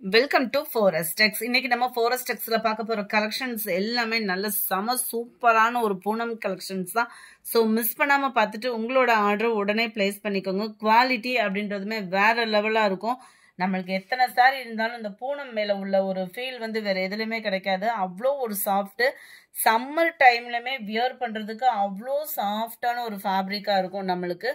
Welcome to Forex இன்னைக்கு நம்ம Forex பார்க்க போற கலெக்ஷன்ஸ் எல்லாமே நல்ல சம சூப்பரான ஒரு பூனம் கலெக்ஷன்ஸ் தான். ஸோ மிஸ் பண்ணாம பார்த்துட்டு உங்களோட ஆர்டர் உடனே பிளேஸ் பண்ணிக்கோங்க. குவாலிட்டி அப்படின்றதுமே வேற லெவலா இருக்கும். நம்மளுக்கு எத்தனை சாரி இருந்தாலும் இந்த பூனம் மேல உள்ள ஒரு ஃபீல் வந்து வேற எதுலையுமே கிடைக்காது. அவ்வளோ ஒரு சாஃப்ட், சம்மர் டைம்லயுமே வியர் பண்றதுக்கு அவ்வளோ சாஃப்டான ஒரு ஃபேப்ரிக்கா இருக்கும். நம்மளுக்கு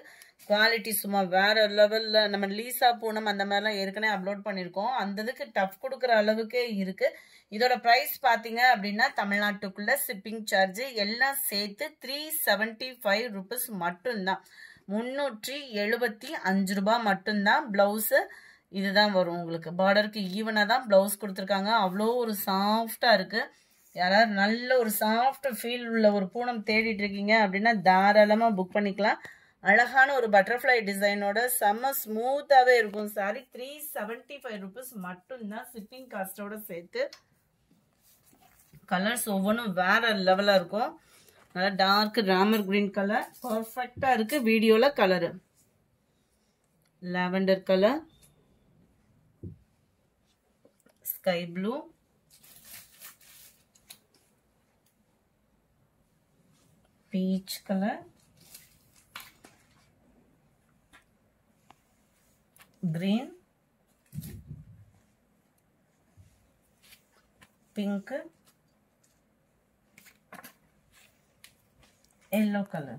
குவாலிட்டி சும்மா வேற லெவல்ல. நம்ம லீசா பூனம் அந்த மாதிரிலாம் ஏற்கனவே அப்லோட் பண்ணியிருக்கோம். அந்த இதுக்கு டஃப் கொடுக்குற அளவுக்கே இருக்கு. இதோட ப்ரைஸ் பார்த்தீங்க அப்படின்னா தமிழ்நாட்டுக்குள்ள ஷிப்பிங் சார்ஜ் எல்லாம் சேர்த்து 375 ருபீஸ் மட்டும்தான். 375 ரூபாய் மட்டும்தான். பிளவுஸு இதுதான் வரும். உங்களுக்கு பார்டருக்கு ஈவனாக தான் பிளவுஸ் கொடுத்துருக்காங்க. அவ்வளோ ஒரு சாஃப்டா இருக்கு. யாராவது நல்ல ஒரு சாஃப்ட் ஃபீல் உள்ள ஒரு பூனம் தேடிட்டு இருக்கீங்க அப்படின்னா தாராளமாக புக் பண்ணிக்கலாம். அழகான ஒரு பட்டர்ஃப்ளை டிசைனோட செம்ம ஸ்மூத்தாகவே இருக்கும் சாரி. 375 ருபீஸ் மட்டும்தான் ஷிப்பிங் காஸ்டோட சேர்த்து. கலர்ஸ் ஒவ்வொன்றும் வேற லெவலாக இருக்கும். நல்லா டார்க் ராமர் கிரீன் கலர் பர்ஃபெக்டாக இருக்கு. வீடியோவில் colour lavender colour, sky blue, peach colour, green, pink, yellow color.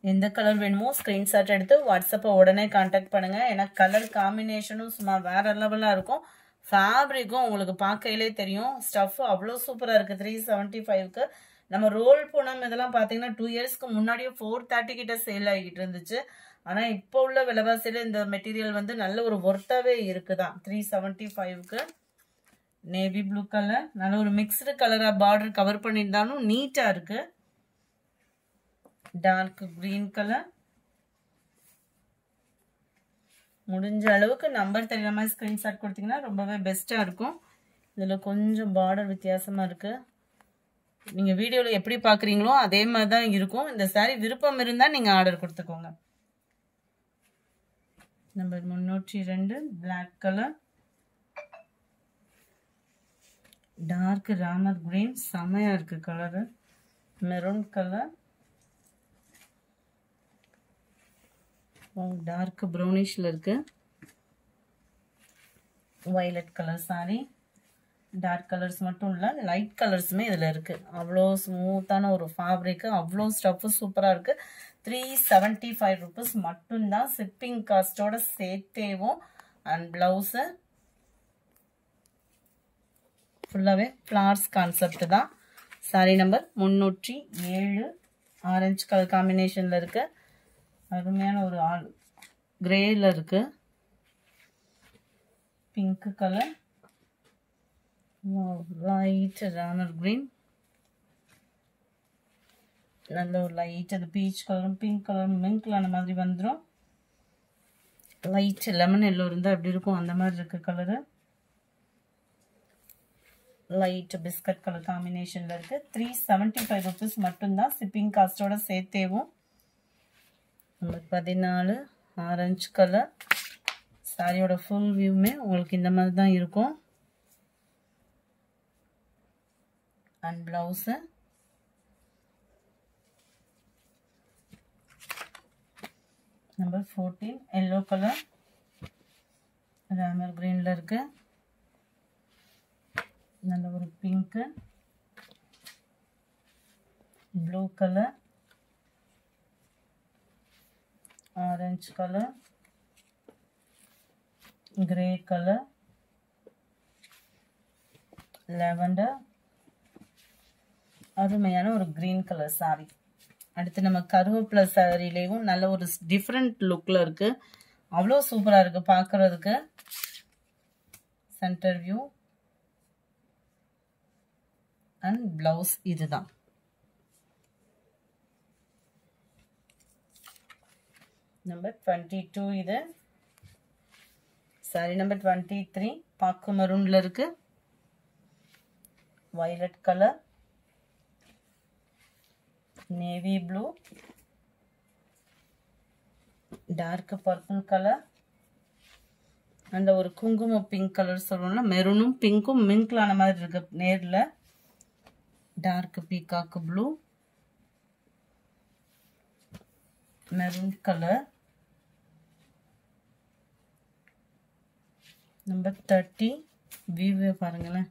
எந்த கலர் வேணுமோ ஸ்கிரீன்ஷாட் எடுத்து வாட்ஸ்அப்பை உடனே கான்டாக்ட் பண்ணுங்க. ஏன்னா கலர் காம்பினேஷனும் சும்மா வேற லெவலாக இருக்கும். ஃபேப்ரிக்கும் உங்களுக்கு பார்க்கையிலே தெரியும். ஸ்டஃப் அவ்வளோ சூப்பராக இருக்குது. 375க்கு நம்ம ரோல் பூனம் இதெல்லாம் பார்த்தீங்கன்னா 2 இயர்ஸ்க்கு முன்னாடியே 430 கிட்ட சேல் ஆகிட்டு இருந்துச்சு. ஆனால் இப்போ உள்ள விலைவாசியில் இந்த மெட்டீரியல் வந்து நல்ல ஒரு ஒர்த்தாகவே இருக்குதான். 375க்கு நேவி ப்ளூ கலர், நல்ல ஒரு மிக்ஸ்டு கலராக பார்டர் கவர் பண்ணியிருந்தாலும் நீட்டாக இருக்கு. Dark green colour. முடிஞ்ச அளவுக்கு நம்பர் தெரியுற மாதிரி ஸ்க்ரீன்ஷாட் கொடுத்தீங்கன்னா ரொம்பவே பெஸ்ட்டாக இருக்கும். இதில் கொஞ்சம் பார்டர் வித்தியாசமாக இருக்குது. நீங்கள் வீடியோவில் எப்படி பார்க்குறீங்களோ அதே மாதிரி தான் இருக்கும். இந்த சாரி விருப்பம் இருந்தால் நீங்கள் ஆர்டர் கொடுத்துக்கோங்க. Number 302 black colour, dark Ramar green செமையாக இருக்கு கலரு. மெரூன் கலர், டார்க் ப்ரௌனிஷில் இருக்கு. Violet colour sari. Dark colours மட்டும் இல்லை, லைட் கலர்ஸுமே இதில் இருக்குது. அவ்வளோ ஸ்மூத்தான ஒரு ஃபேப்ரிக்கு, அவ்வளோ ஸ்டஃப்பு சூப்பராக இருக்குது. 375 ருபீஸ் மட்டும்தான் ஷிப்பிங் காஸ்டோட சேர்த்தேவும். அண்ட் ப்ளவுஸு ஃபுல்லாகவே ஃப்ளார்ஸ் கான்செப்ட் தான். சாரி நம்பர் 307 ஆரஞ்சு கலர் காம்பினேஷனில் இருக்குது. அருமையான ஒரு கிரேயில் இருக்குது. Pink colour, light Ramar green, நல்ல ஒரு லைட் அது பீச் கலரும் பிங்க் கலரும் மிங்க்லான மாதிரி வந்துடும். லைட் லெமன் எல்லோ இருந்தால் எப்படி இருக்கும் அந்த மாதிரி இருக்கு கலரு. லைட் பிஸ்கட் கலர் காம்பினேஷனில் இருக்கு. 375 ருபீஸ் மட்டும்தான் ஷிப்பிங் காஸ்டோட சேர்த்தேவும். Number 14 orange colour. சாரியோட ஃபுல் வியூமே உங்களுக்கு இந்த மாதிரி தான் இருக்கும். And blouse number 14 yellow colour Ramar கிரீன்ல இருக்கு. நல்ல ஒரு pink, blue colour, orange colour, grey colour, lavender, அருமையான ஒரு கிரீன் கலர் சாரி. அடுத்து நம்ம கருவேப்பிலை சாரிலையும் நல்ல ஒரு டிஃப்ரெண்ட் லுக்ல இருக்கு. அவ்வளோ சூப்பரா இருக்கு பார்க்கறதுக்கு. சென்டர் வியூ அண்ட் பிளவுஸ் இதுதான். நம்பர் 22 இது. சாரி நம்பர் 23 பாக்கு மரூன்ல இருக்கு. Violet colour, navy blue, dark purple color, அந்த ஒரு குங்குமம் பிங்க் கலர் சொல்லுவோம்ல, மெரூனும் பிங்க்கும் மிங்க்லான மாதிரி இருக்கு நேர்ல. Dark peacock blue, maroon colour. Number 30. வியூவே பாருங்களேன்,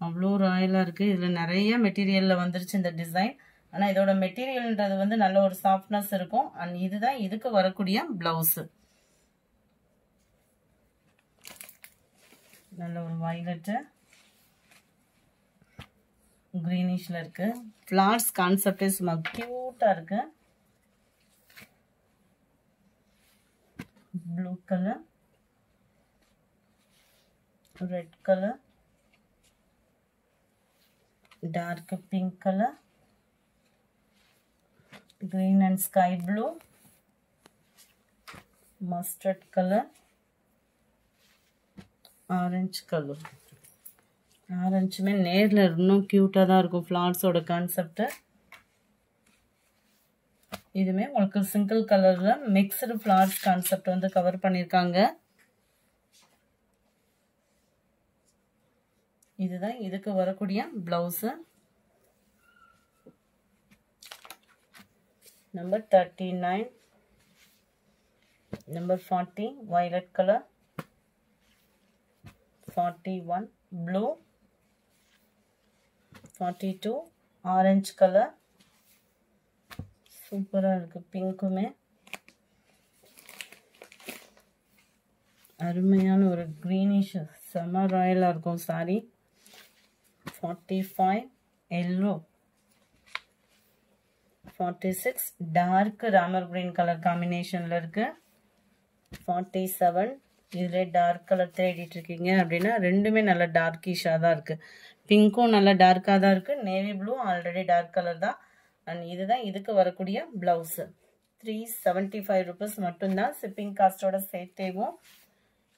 அவ்வளோ ராயலாக இருக்குது. இதில் நிறைய மெட்டீரியலில் வந்துருச்சு இந்த டிசைன். ஆனால் இதோட மெட்டீரியல்ன்றது வந்து நல்ல ஒரு சாஃப்ட்னஸ் இருக்கும். அண்ட் இதுதான் இதுக்கு வரக்கூடிய பிளவுஸு. நல்ல ஒரு வயலட்டு கிரீனிஷ்ல இருக்கு. ஃப்ளார்ஸ் கான்செப்டே சும்மா கியூட்டா இருக்கு. Blue colour, red colour, dark pink colour, green and sky blue, mustard colour, orange colour. ஆரஞ்சுமே நேரில் இன்னும் க்யூட்டாக தான் இருக்கும் ஃப்ளார்ஸோட கான்செப்ட். இதுவுமே உங்களுக்கு சிங்கிள் கலரில் மிக்சடு ஃப்ளார்ஸ் கான்செப்ட் வந்து கவர் பண்ணியிருக்காங்க. இதுதான் இதுக்கு வரக்கூடிய blouse. Number 39. Number 40 violet colour, 41 blue, 42 orange colour. சூப்பராக இருக்குது. பிங்க்குமே அருமையான ஒரு க்ரீனிஷ் செம்ம ராயலாக இருக்கும் sari. 45 yellow, 46 dark Ramar green colour காம்பினேஷனில் இருக்குது. 47 இதில் டார்க் கலர் தேடிட்டு இருக்கீங்க அப்படின்னா ரெண்டுமே நல்ல டார்க்கிஷாக தான் இருக்குது. பிங்க்கும் நல்ல டார்க்காக தான் இருக்குது. Navy blue already dark colour தான். அண்ட் இதுதான் இதுக்கு வரக்கூடிய பிளவுஸு. 375 rupees மட்டும்தான் ஷிப்பிங் காஸ்டோட சேர்த்தேவும்.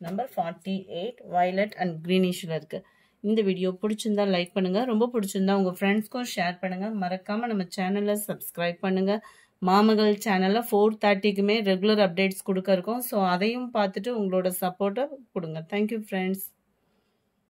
நம்பர் 48 வயலட் அண்ட் க்ரீனிஷில் இருக்குது. இந்த வீடியோ பிடிச்சிருந்தா லைக் பண்ணுங்கள். ரொம்ப பிடிச்சிருந்தா உங்கள் ஃப்ரெண்ட்ஸ்க்கும் ஷேர் பண்ணுங்கள். மறக்காமல் நம்ம சேனலை சப்ஸ்கிரைப் பண்ணுங்கள். மாமகள் சேனலில் 4:30க்குமே ரெகுலர் அப்டேட்ஸ் கொடுக்க இருக்கோம். ஸோ அதையும் பார்த்துட்டு உங்களோட சப்போர்ட்டை கொடுங்க. Thank you friends.